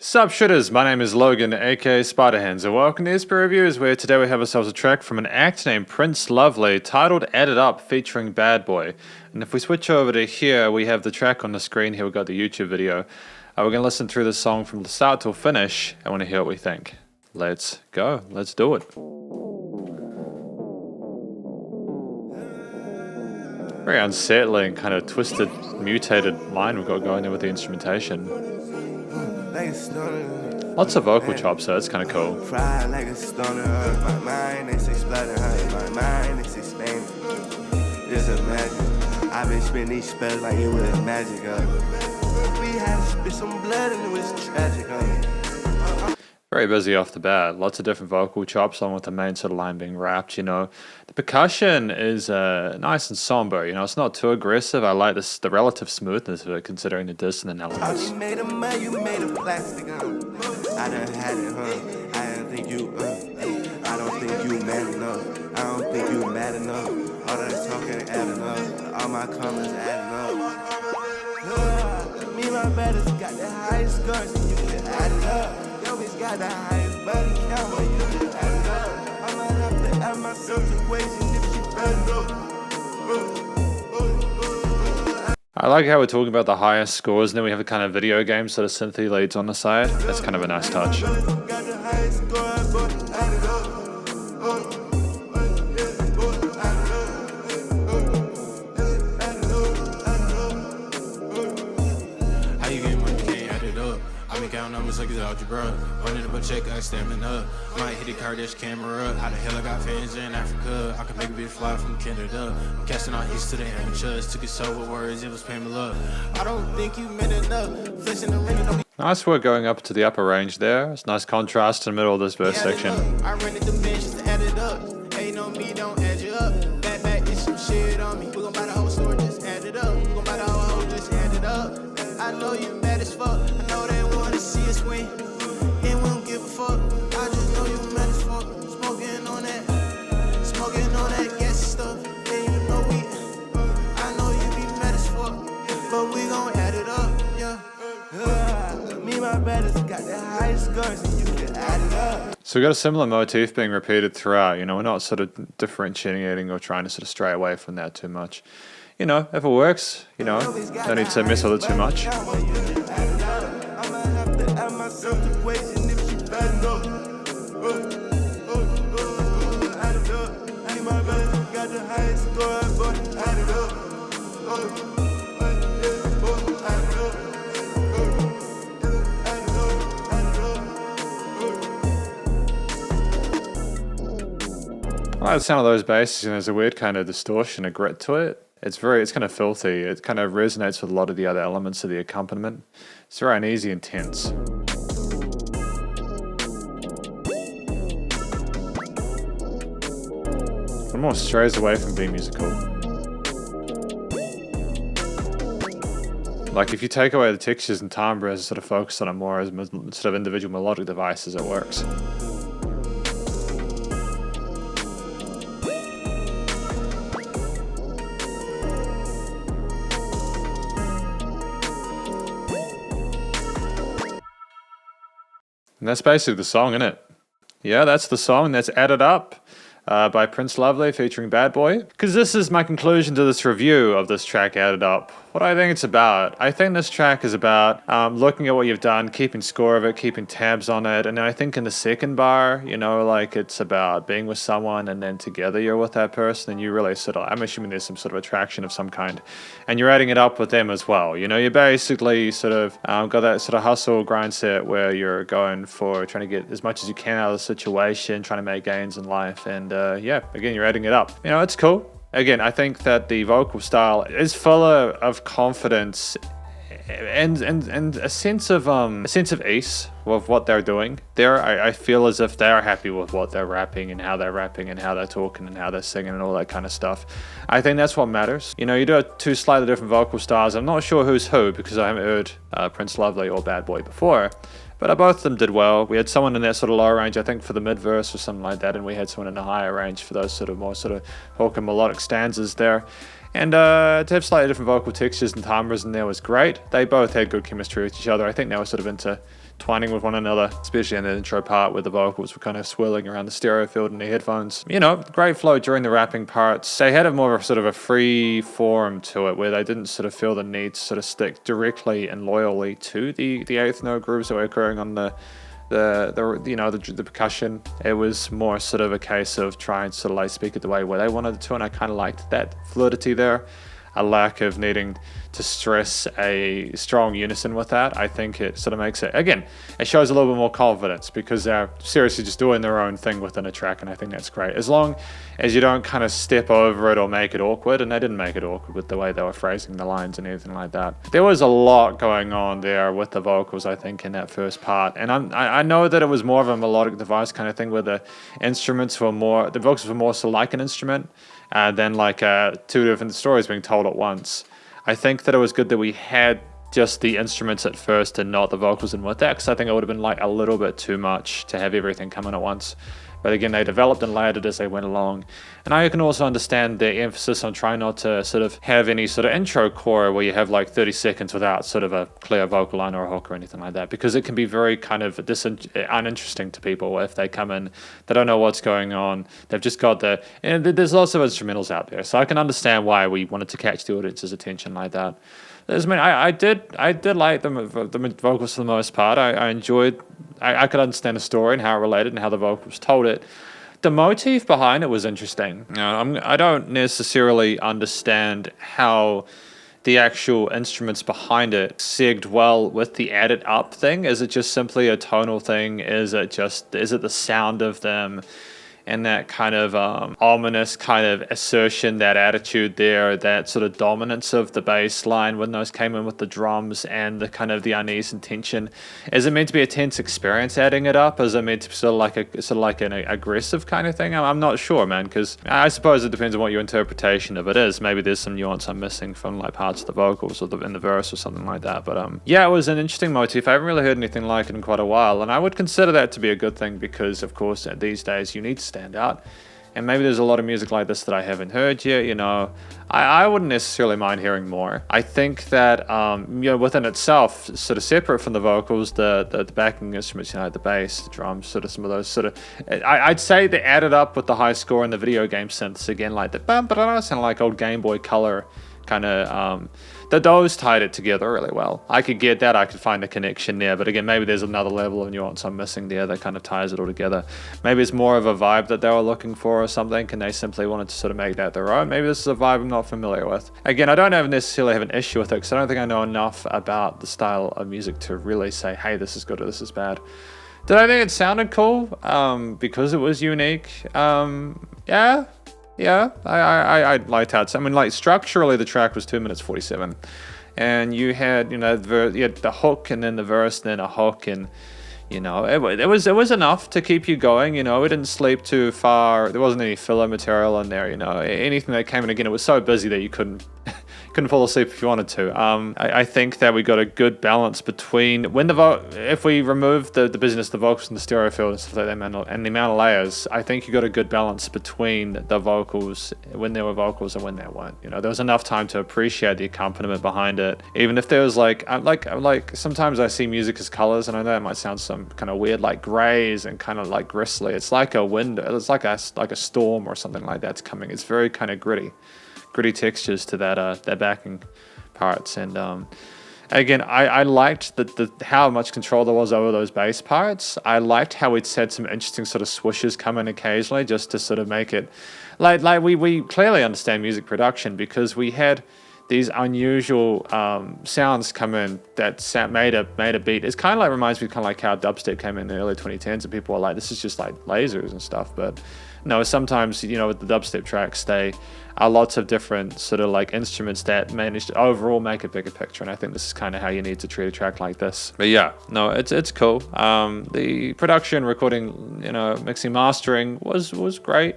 Sup shitters, my name is Logan, aka Spiderhands, and welcome to SP Reviews, where today we have ourselves a track from an act named Prince Lovely titled Add It Up featuring Badboi. And if we switch over to here, we have the track on the screen. Here we got the YouTube video. We're going to listen through the song from the start till finish. I want to hear what we think. Let's go, let's do it. Very unsettling, kind of twisted, mutated line we've got going there with the instrumentation. Lots of vocal chops, so that's kind of cool. Fried like a stoner, my mind is Spiderhands, my mind is expanding. Just imagine, I've been spinning these spells like it was magic. We had to spit some blood and it was tragic. Very busy off the bat. Lots of different vocal chops on with the main sort of line being rapped, you know. The percussion is nice and somber, you know. It's not too aggressive. I like the relative smoothness of it considering the dissonant elements. You made a man, you made a plastic. I done had it, huh? I don't think you, I don't think you mad enough. I don't think you mad enough. All that talking adding up. All my comments adding up. Me and my brothers got the highest scores, and you can add it up. Got the highest body count, but you can add it up. I'ma have to add myself to equation if she better. I like how we're talking about the highest scores, and then we have a kind of video game sort of synthy leads on the side. That's kind of a nice touch. Count numbers like it's algebra. Running up a check, I stamina. Might hit the Kardashian camera. How the hell I got fans in Africa? I can make a bitch fly from Canada. I'm casting out hits to the amateurs. Took it so with words, it was Pamela. I don't think you meant enough. Flexing the ring, don't be. Nice work going up to the upper range there. It's nice contrast in the middle of this verse section. I rented the benches to add it up. Ain't no me, don't add you up. Back, it's some shit on me. We gon' buy the whole store, just add it up. We gon' buy the whole just add it up. I know you mad as fuck. I know they wanna see us win, and we don't give a fuck. I just know you mad as fuck. Smoking on that gas stuff. And you know I know you be mad as fuck, but we gon' add it up, yeah. Me and my brothers got the highest scores, and you can add it up. So we got a similar motif being repeated throughout, you know, we're not sort of differentiating or trying to sort of stray away from that too much. You know, if it works, you know, don't need to mess with it too much. I like the sound of those basses, and there's a weird kind of distortion, a grit to it. It's kind of filthy. It kind of resonates with a lot of the other elements of the accompaniment. It's very uneasy and tense. It almost strays away from being musical. Like if you take away the textures and timbres and sort of focus on it more as sort of individual melodic devices, it works. And that's basically the song, isn't it? Yeah, that's the song. That's Add It Up by Prince Lovely featuring Badboi. Because this is my conclusion to this review of this track, Add It Up. What I think it's about. I think this track is about looking at what you've done, keeping score of it, keeping tabs on it. And I think in the second bar, you know, like it's about being with someone and then together you're with that person and you really sort of, I'm assuming there's some sort of attraction of some kind. And you're adding it up with them as well. You know, you basically sort of got that sort of hustle grind set where you're going for trying to get as much as you can out of the situation, trying to make gains in life. And yeah, again, you're adding it up. You know, it's cool. Again, I think that the vocal style is full of confidence and a sense of ease with what they're doing. I feel as if they're happy with what they're rapping and how they're talking and how they're singing and all that kind of stuff. I think that's what matters. You know, you do two slightly different vocal styles. I'm not sure who's who because I haven't heard Prince Lovely or Badboi before. But both of them did well. We had someone in that sort of lower range, I think, for the mid-verse or something like that, and we had someone in the higher range for those sort of more sort of hook and melodic stanzas there. And to have slightly different vocal textures and timbres in there was great. They both had good chemistry with each other. I think they were sort of into twining with one another, especially in the intro part where the vocals were kind of swirling around the stereo field in the headphones. You know, great flow during the rapping parts. They had a more of a sort of a free form to it where they didn't sort of feel the need to sort of stick directly and loyally to the eighth note grooves that were occurring on the percussion. It was more sort of a case of trying to sort of like speak it the way where they wanted it to, and I kind of liked that fluidity there. A lack of needing to stress a strong unison with that. I think it sort of makes it, again, it shows a little bit more confidence because they're seriously just doing their own thing within a track, and I think that's great. As long as you don't kind of step over it or make it awkward, and they didn't make it awkward with the way they were phrasing the lines and everything like that. There was a lot going on there with the vocals, I think, in that first part, and I know that it was more of a melodic device kind of thing where the vocals were more so like an instrument, than like two different stories being told at once. I think that it was good that we had just the instruments at first and not the vocals in with that, because I think it would have been like a little bit too much to have everything come in at once. But again, they developed and layered it as they went along. And I can also understand the emphasis on trying not to sort of have any sort of intro core where you have like 30 seconds without sort of a clear vocal line or a hook or anything like that, because it can be very kind of uninteresting to people if they come in, they don't know what's going on, they've just got and there's lots of instrumentals out there. So I can understand why we wanted to catch the audience's attention like that. I did like the vocals for the most part. I enjoyed. I could understand the story and how it related and how the vocals told it. The motif behind it was interesting. I don't necessarily understand how the actual instruments behind it segged well with the added up thing. Is it just simply a tonal thing? Is it the sound of them? And that kind of ominous kind of assertion, that attitude there, that sort of dominance of the bass line when those came in with the drums and the kind of the unease and tension. Is it meant to be a tense experience adding it up? Is it meant to be sort of like an aggressive kind of thing? I'm not sure, man, because I suppose it depends on what your interpretation of it is. Maybe there's some nuance I'm missing from like parts of the vocals or in the verse or something like that. But yeah, it was an interesting motif. I haven't really heard anything like it in quite a while, and I would consider that to be a good thing because, of course, these days you need to stand out, and maybe there's a lot of music like this that I haven't heard yet. I wouldn't necessarily mind hearing more. I think that within itself, sort of separate from the vocals, the backing instruments, the bass, the drums, sort of some of those sort of, I'd say they added up with the high score and the video game synths again, like the sound like old Game Boy Color kind of those tied it together really well. I could get that, I could find a connection there, but again, maybe there's another level of nuance I'm missing there that kind of ties it all together. Maybe it's more of a vibe that they were looking for or something, and they simply wanted to sort of make that their own. Maybe this is a vibe I'm not familiar with. Again, I don't necessarily have an issue with it, because I don't think I know enough about the style of music to really say, hey, this is good or this is bad. Did I think it sounded cool? Because it was unique? Yeah, I liked how it sounded. I mean, like, structurally, the track was 2 minutes 47, and you had, you had the hook and then the verse, and then a hook, and it was enough to keep you going. We didn't sleep too far. There wasn't any filler material in there. Anything that came in, again, it was so busy that you couldn't fall asleep if you wanted to. I think that we got a good balance between if we remove the busyness, the vocals and the stereo field and stuff like that, and the amount of layers. I think you got a good balance between the vocals when there were vocals and when there weren't. There was enough time to appreciate the accompaniment behind it, even if there was like sometimes I see music as colors, and I know it might sound some kind of weird, like grays and kind of like gristly. It's like a window. It's like a storm or something like that's coming. It's very kind of gritty textures to that backing parts, and again, I liked how much control there was over those bass parts. I liked how it had some interesting sort of swooshes come in occasionally, just to sort of make it like we clearly understand music production, because we had these unusual sounds come in that made a beat. It's kind of like, reminds me kind of like how dubstep came in the early 2010s, and people were like, this is just like lasers and stuff. But no, sometimes, with the dubstep tracks, they are lots of different sort of like instruments that manage to overall make a bigger picture. And I think this is kind of how you need to treat a track like this. But yeah, no, it's cool. The production, recording, mixing, mastering was great.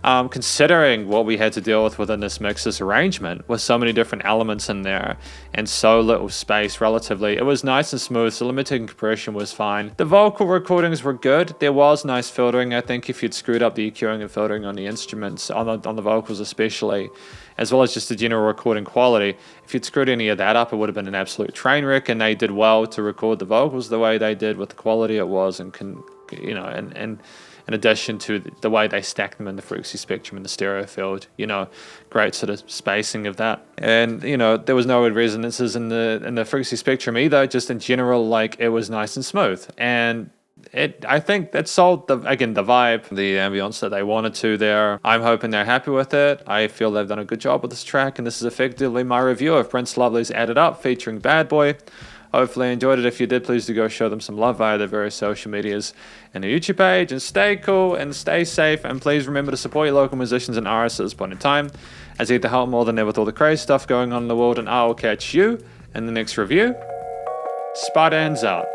considering what we had to deal with within this mix, this arrangement, with so many different elements in there and so little space relatively. It was nice and smooth, so limited compression was fine. The vocal recordings were good. There was nice filtering. I think if you'd screwed up the EQing and filtering on the instruments, on the vocals especially, as well as just the general recording quality, if you'd screwed any of that up, it would have been an absolute train wreck, and they did well to record the vocals the way they did with the quality it was, and and in addition to the way they stacked them in the frequency spectrum in the stereo field, great sort of spacing of that. And, there was no resonances in the frequency spectrum either, just in general, like, it was nice and smooth. And I think that sold the vibe, the ambience that they wanted to there. I'm hoping they're happy with it. I feel they've done a good job with this track, and this is effectively my review of Prince Lovely's Added Up featuring Badboi. Hopefully you enjoyed it. If you did, please do go show them some love via their various social medias and their YouTube page, and stay cool and stay safe, and please remember to support your local musicians and artists at this point in time, as they need to help more than ever with all the crazy stuff going on in the world. And I will catch you in the next review. Spiderhands Out.